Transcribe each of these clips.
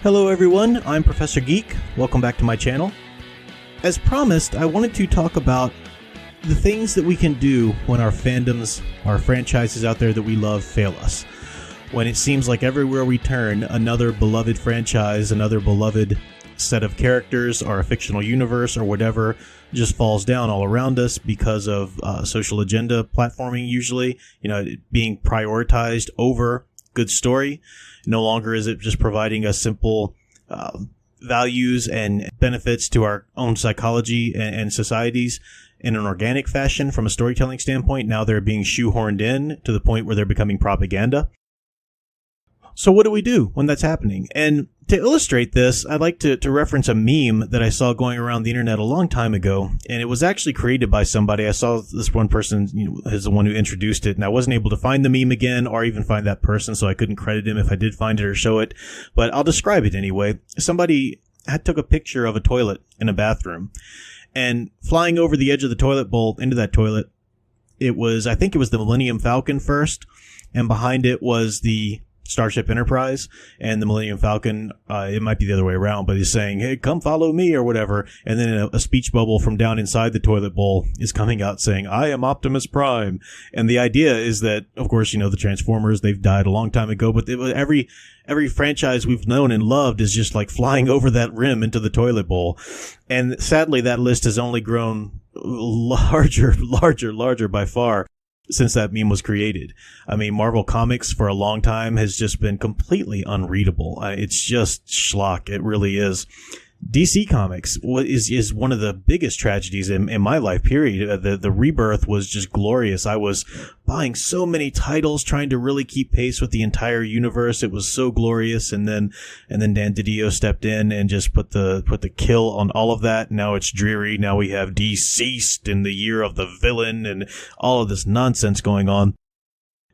Hello everyone, I'm Professor Geek. Welcome back to my channel. As promised, I wanted to talk about the things that we can do when our fandoms, our franchises out there that we love fail us. When it seems like everywhere we turn, another beloved franchise, another beloved set of characters, or a fictional universe, or whatever, just falls down all around us because of social agenda platforming usually, being prioritized over good story. No longer is it just providing us simple values and benefits to our own psychology and societies in an organic fashion from a storytelling standpoint. Now they're being shoehorned in to the point where they're becoming propaganda. So what do we do when that's happening? And to illustrate this, I'd like to reference a meme that I saw going around the internet a long time ago, and it was actually created by somebody. I saw this one person is the one who introduced it, and I wasn't able to find the meme again or even find that person, so I couldn't credit him if I did find it or show it, but I'll describe it anyway. Somebody took a picture of a toilet in a bathroom, and flying over the edge of the toilet bowl into that toilet, I think it was the Millennium Falcon first, and behind it was the Starship Enterprise, and the Millennium Falcon, it might be the other way around, but he's saying, hey, come follow me or whatever, and then a speech bubble from down inside the toilet bowl is coming out saying, I am Optimus Prime. And the idea is that, of course, the Transformers, they've died a long time ago, but every franchise we've known and loved is just like flying over that rim into the toilet bowl. And sadly, that list has only grown larger by far since that meme was created. I mean, Marvel Comics for a long time has just been completely unreadable. It's just schlock. It really is. DC Comics is one of the biggest tragedies in my life, period. The rebirth was just glorious. I was buying so many titles, trying to really keep pace with the entire universe. It was so glorious. And then Dan DiDio stepped in and just put the kill on all of that. Now it's dreary. Now we have Deceased in the year of the villain and all of this nonsense going on.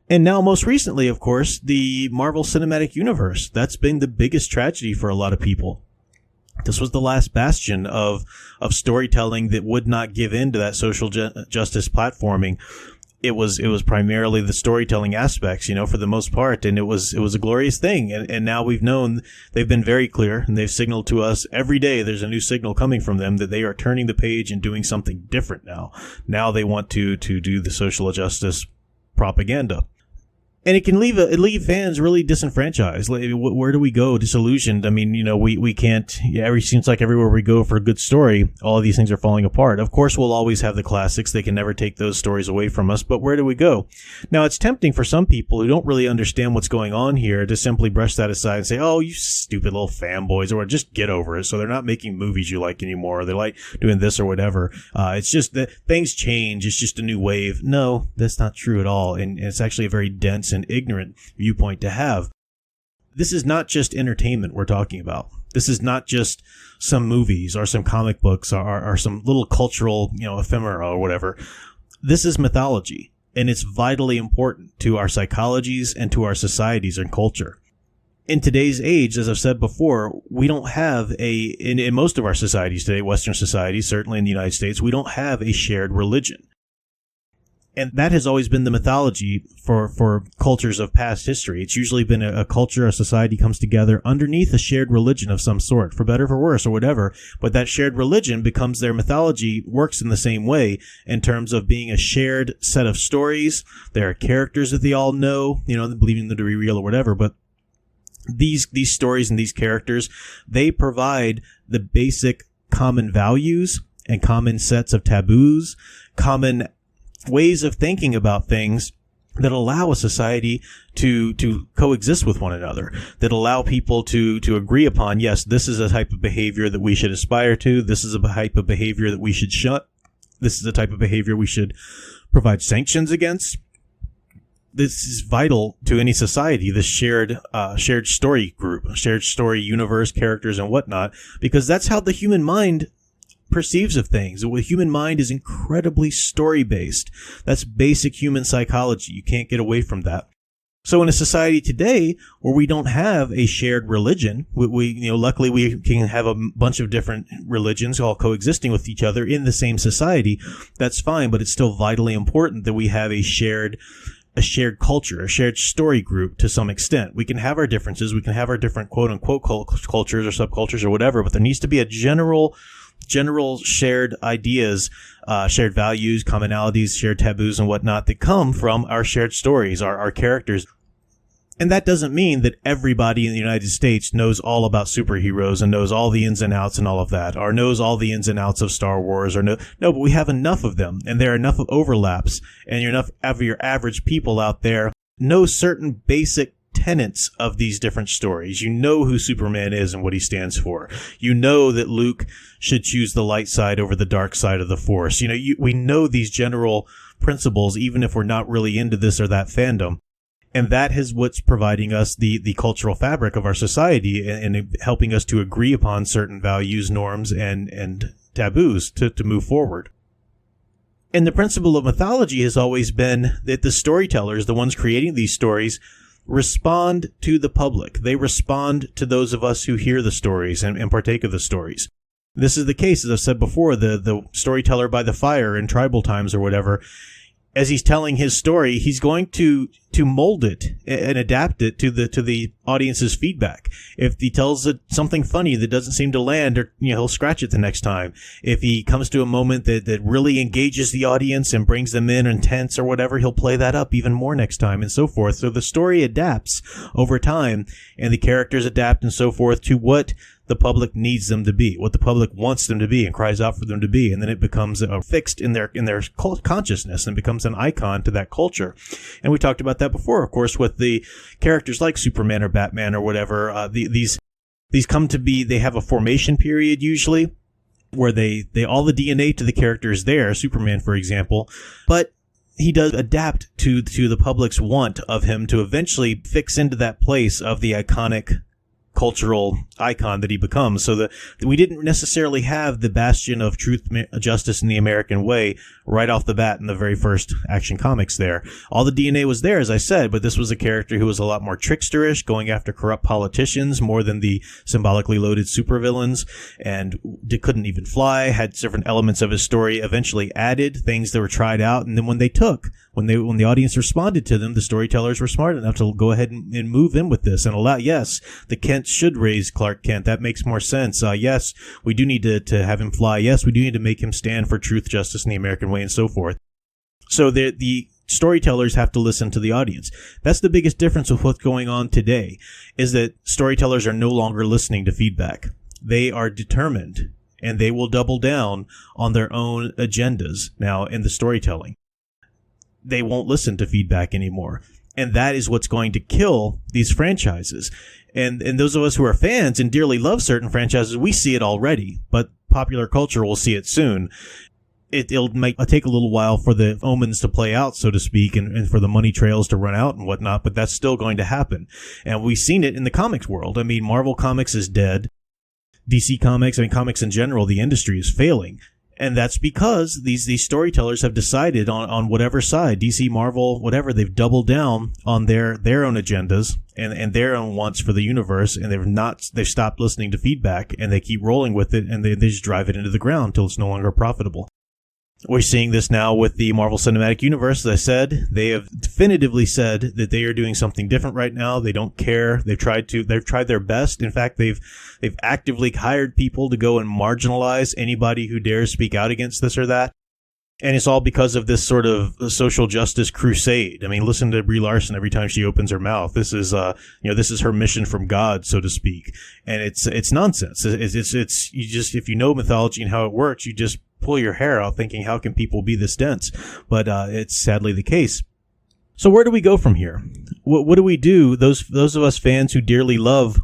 And now, most recently, of course, the Marvel Cinematic Universe. That's been the biggest tragedy for a lot of people. This was the last bastion of storytelling that would not give in to that social justice platforming. It was primarily the storytelling aspects, for the most part, and it was a glorious thing. And now we've known, they've been very clear, and they've signaled to us every day. There's a new signal coming from them that they are turning the page and doing something different now. Now they want to do the social justice propaganda. And it can leave fans really disenfranchised. Where do we go disillusioned? I mean, we can't, seems like everywhere we go for a good story, all of these things are falling apart. Of course, we'll always have the classics. They can never take those stories away from us, but where do we go? Now, it's tempting for some people who don't really understand what's going on here to simply brush that aside and say, oh, you stupid little fanboys, or just get over it. So they're not making movies you like anymore, or they like doing this or whatever. It's just that things change. It's just a new wave. No, that's not true at all. And it's actually a very dense and ignorant viewpoint to have. This is not just entertainment we're talking about. This is not just some movies or some comic books or some little cultural, ephemera or whatever. This is mythology, and it's vitally important to our psychologies and to our societies and culture. In today's age, as I've said before, we don't have in most of our societies today, Western societies, certainly in the United States, we don't have a shared religion. And that has always been the mythology for cultures of past history. It's usually been a culture, a society comes together underneath a shared religion of some sort, for better, for worse, or whatever. But that shared religion becomes their mythology, works in the same way in terms of being a shared set of stories. There are characters that they all know, believing them to be real or whatever. But these stories and these characters, they provide the basic common values and common sets of taboos, common ways of thinking about things that allow a society to coexist with one another, that allow people to agree upon, yes, this is a type of behavior that we should aspire to, this is a type of behavior that we should shun, this is a type of behavior we should provide sanctions against. This is vital to any society, this shared story group, shared story universe, characters and whatnot, because that's how the human mind perceives of things. The human mind is incredibly story-based. That's basic human psychology. You can't get away from that. So in a society today where we don't have a shared religion, luckily we can have a bunch of different religions all coexisting with each other in the same society. That's fine, but it's still vitally important that we have a shared a shared culture, a shared story group to some extent. We can have our differences. We can have our different quote unquote cultures or subcultures or whatever, but there needs to be a general shared ideas, shared values, commonalities, shared taboos and whatnot that come from our shared stories, our characters. And that doesn't mean that everybody in the United States knows all about superheroes and knows all the ins and outs and all of that, or knows all the ins and outs of Star Wars, or no, but we have enough of them, and there are enough of overlaps, and enough of your average people out there know certain basic tenets of these different stories. You know who Superman is and what he stands for. You know that Luke should choose the light side over the dark side of the Force. We know these general principles, even if we're not really into this or that fandom. And that is what's providing us the cultural fabric of our society and helping us to agree upon certain values, norms, and taboos to move forward. And the principle of mythology has always been that the storytellers, the ones creating these stories, respond to the public. They respond to those of us who hear the stories and partake of the stories. This is the case, as I've said before, the storyteller by the fire in tribal times or whatever. As he's telling his story, he's going to mold it and adapt it to the audience's feedback. If he tells it something funny that doesn't seem to land, or he'll scratch it the next time. If he comes to a moment that really engages the audience and brings them in intense or whatever, he'll play that up even more next time and so forth. So the story adapts over time, and the characters adapt and so forth to what the public needs them to be, what the public wants them to be and cries out for them to be. And then it becomes fixed in their consciousness and becomes an icon to that culture. And we talked about that before, of course, with the characters like Superman or Batman or whatever. These come to be, they have a formation period usually where they all the DNA to the character is there, Superman, for example, but he does adapt to the public's want of him to eventually fix into that place of the iconic cultural icon that he becomes. So that we didn't necessarily have the bastion of truth, justice, and the American way right off the bat in the very first Action Comics there. All the DNA was there, as I said, but this was a character who was a lot more tricksterish, going after corrupt politicians more than the symbolically loaded supervillains, and couldn't even fly, had different elements of his story eventually added, things that were tried out, and then when the audience responded to them, the storytellers were smart enough to go ahead and move in with this and allow, yes, the Kent should raise Clark Kent. That makes more sense. Yes, we do need to have him fly. Yes, we do need to make him stand for truth, justice, and the American way, and so forth. So the storytellers have to listen to the audience. That's the biggest difference with what's going on today, is that storytellers are no longer listening to feedback. They are determined, and they will double down on their own agendas now in the storytelling. They won't listen to feedback anymore. And that is what's going to kill these franchises. And those of us who are fans and dearly love certain franchises, we see it already, but popular culture will see it soon. It'll take a little while for the omens to play out, so to speak, and for the money trails to run out and whatnot, but that's still going to happen. And we've seen it in the comics world. I mean, Marvel Comics is dead. DC Comics, comics in general, the industry is failing. And that's because these storytellers have decided on whatever side, DC, Marvel, whatever, they've doubled down on their own agendas and their own wants for the universe, and they've stopped listening to feedback, and they keep rolling with it, and they just drive it into the ground until it's no longer profitable. We're seeing this now with the Marvel Cinematic Universe. As I said, they have definitively said that they are doing something different right now. They don't care. They've tried their best. In fact, they've actively hired people to go and marginalize anybody who dares speak out against this or that. And it's all because of this sort of social justice crusade. I mean, listen to Brie Larson every time she opens her mouth. This is, this is her mission from God, so to speak. And it's nonsense. It's you just, if you know mythology and how it works, you just pull your hair out thinking, how can people be this dense? But it's sadly the case. So where do we go from here? What do we do? Those of us fans who dearly love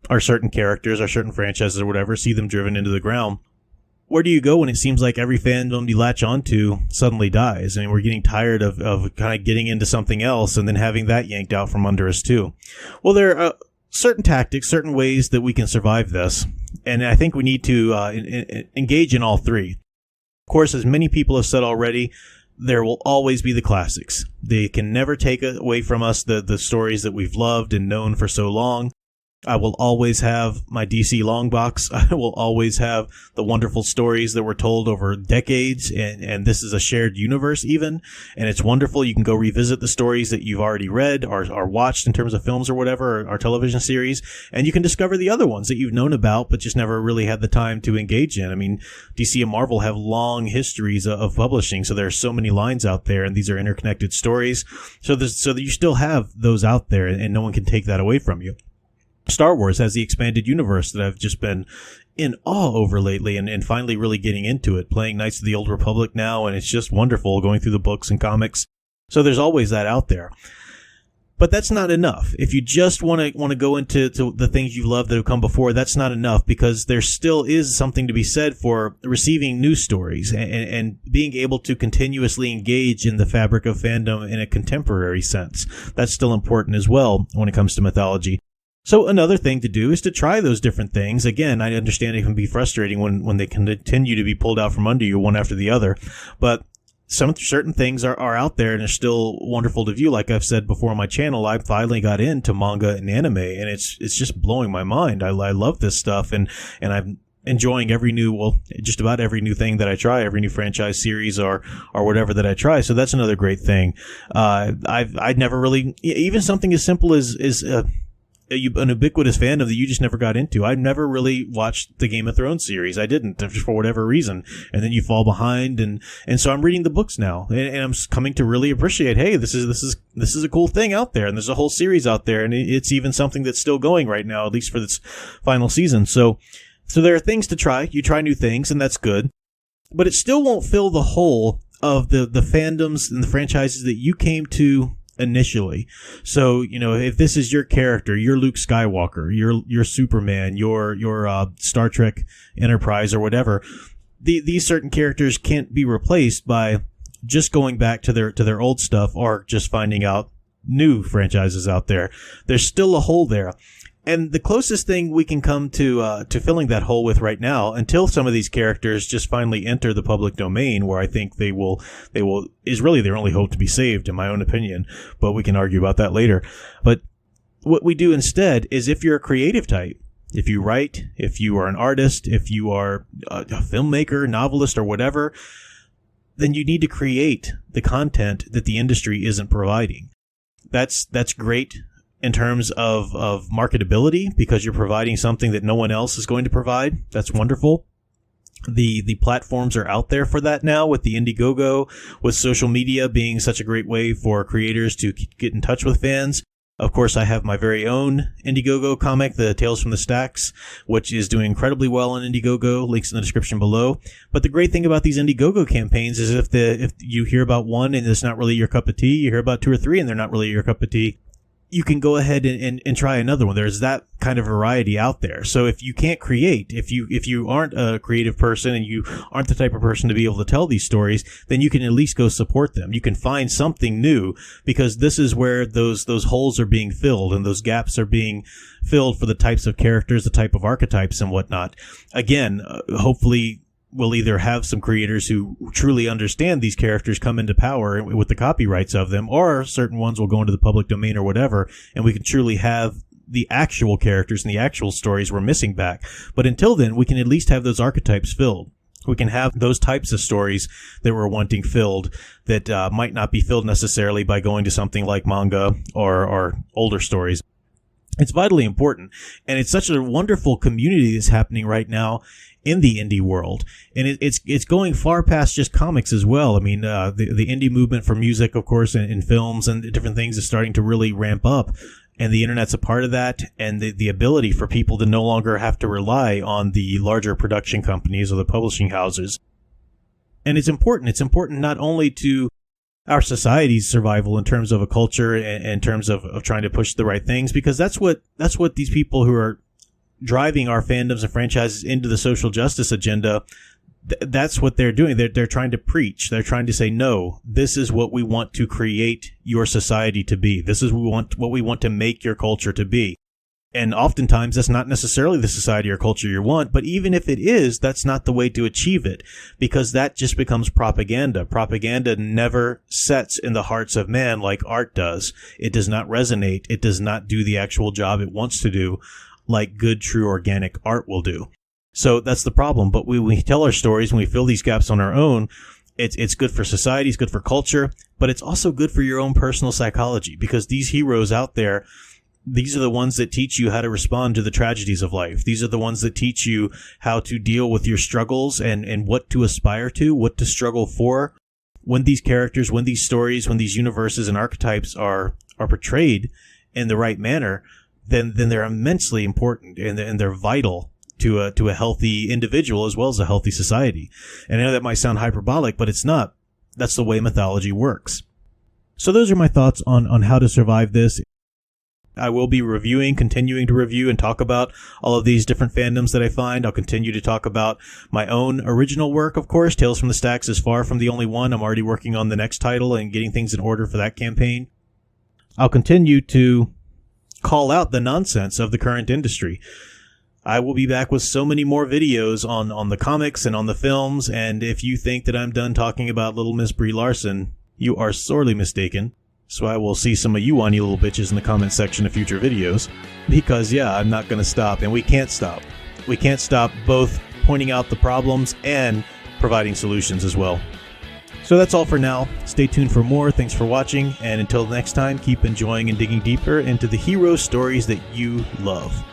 our certain characters, our certain franchises or whatever, see them driven into the ground. Where do you go when it seems like every fandom you latch onto suddenly dies? I mean, we're getting tired of kind of getting into something else and then having that yanked out from under us too. Well, there are certain tactics, certain ways that we can survive this. And I think we need to engage in all three. Of course, as many people have said already, there will always be the classics. They can never take away from us the stories that we've loved and known for so long. I will always have my DC long box. I will always have the wonderful stories that were told over decades, and this is a shared universe even, and it's wonderful. You can go revisit the stories that you've already read or watched in terms of films or whatever, or television series, and you can discover the other ones that you've known about but just never really had the time to engage in. I mean, DC and Marvel have long histories of publishing, so there are so many lines out there, and these are interconnected stories. So that you still have those out there, and no one can take that away from you. Star Wars has the expanded universe that I've just been in awe over lately, and finally really getting into it, playing Knights of the Old Republic now, and it's just wonderful going through the books and comics. So there's always that out there. But that's not enough. If you just want to go into the things you love that have come before, that's not enough, because there still is something to be said for receiving news stories and being able to continuously engage in the fabric of fandom in a contemporary sense. That's still important as well when it comes to mythology. So another thing to do is to try those different things. Again, I understand it can be frustrating when they continue to be pulled out from under you one after the other, but some certain things are out there and are still wonderful to view. Like I've said before on my channel, I finally got into manga and anime, and it's just blowing my mind. I love this stuff, and I'm enjoying just about every new thing that I try, every new franchise series or whatever that I try. So that's another great thing. I'd never really, even something as simple as an ubiquitous fandom that you just never got into. I've never really watched the Game of Thrones series. I didn't, just for whatever reason. And then you fall behind, and so I'm reading the books now, and I'm coming to really appreciate, hey, this is a cool thing out there, and there's a whole series out there, and it's even something that's still going right now, at least for this final season. So there are things to try. You try new things, and that's good. But it still won't fill the hole of the fandoms and the franchises that you came to initially. So, if this is your character, you're Luke Skywalker, you're Superman, you're Star Trek Enterprise or whatever, these certain characters can't be replaced by just going back to their old stuff or just finding out new franchises out there. There's still a hole there. And the closest thing we can come to filling that hole with right now, until some of these characters just finally enter the public domain, where I think they will is really their only hope to be saved, in my own opinion. But we can argue about that later. But what we do instead is, if you're a creative type, if you write, if you are an artist, if you are a filmmaker, novelist, or whatever, then you need to create the content that the industry isn't providing. That's great in terms of marketability, because you're providing something that no one else is going to provide. That's wonderful. The platforms are out there for that now, with the Indiegogo, with social media being such a great way for creators to get in touch with fans. Of course, I have my very own Indiegogo comic, the Tales from the Stacks, which is doing incredibly well on Indiegogo. Links in the description below. But the great thing about these Indiegogo campaigns is if you hear about one and it's not really your cup of tea, you hear about two or three and they're not really your cup of tea, you can go ahead and try another one. There's that kind of variety out there. So if you can't create, if you aren't a creative person and you aren't the type of person to be able to tell these stories, then you can at least go support them. You can find something new, because this is where those holes are being filled, and those gaps are being filled for the types of characters, the type of archetypes and whatnot. Again, hopefully we'll either have some creators who truly understand these characters come into power with the copyrights of them, or certain ones will go into the public domain or whatever, and we can truly have the actual characters and the actual stories we're missing back. But until then, we can at least have those archetypes filled. We can have those types of stories that we're wanting filled that might not be filled necessarily by going to something like manga or older stories. It's vitally important, and it's such a wonderful community that's happening right now in the indie world, and it's going far past just comics as well. I mean, the indie movement for music, of course, and films and different things is starting to really ramp up, and the internet's a part of that, and the ability for people to no longer have to rely on the larger production companies or the publishing houses. And it's important. It's important not only to our society's survival in terms of a culture and in terms of trying to push the right things, because that's what these people who are driving our fandoms and franchises into the social justice agenda, that's what they're doing. They're trying to preach. They're trying to say, no, this is what we want to create your society to be. This is what we want to make your culture to be. And oftentimes that's not necessarily the society or culture you want, but even if it is, that's not the way to achieve it, because that just becomes propaganda. Propaganda never sets in the hearts of man like art does. It does not resonate. It does not do the actual job it wants to do like good, true, organic art will do. So that's the problem. But we tell our stories and we fill these gaps on our own. It's good for society, it's good for culture, but it's also good for your own personal psychology, because these heroes out there, these are the ones that teach you how to respond to the tragedies of life. These are the ones that teach you how to deal with your struggles and what to aspire to, what to struggle for. When these characters, when these stories, when these universes and archetypes are portrayed in the right manner, then they're immensely important and they're vital to a healthy individual as well as a healthy society. And I know that might sound hyperbolic, but it's not. That's the way mythology works. So those are my thoughts on how to survive this. I will be continuing to review and talk about all of these different fandoms that I find. I'll continue to talk about my own original work, of course. Tales from the Stacks is far from the only one. I'm already working on the next title and getting things in order for that campaign. I'll continue to call out the nonsense of the current industry. I will be back with so many more videos on the comics and on the films, and if you think that I'm done talking about Little Miss Brie Larson, you are sorely mistaken. So I will see some of you whiny little bitches in the comment section of future videos, because yeah, I'm not going to stop, and we can't stop. We can't stop both pointing out the problems and providing solutions as well. So that's all for now. Stay tuned for more. Thanks for watching, and until next time, keep enjoying and digging deeper into the hero stories that you love.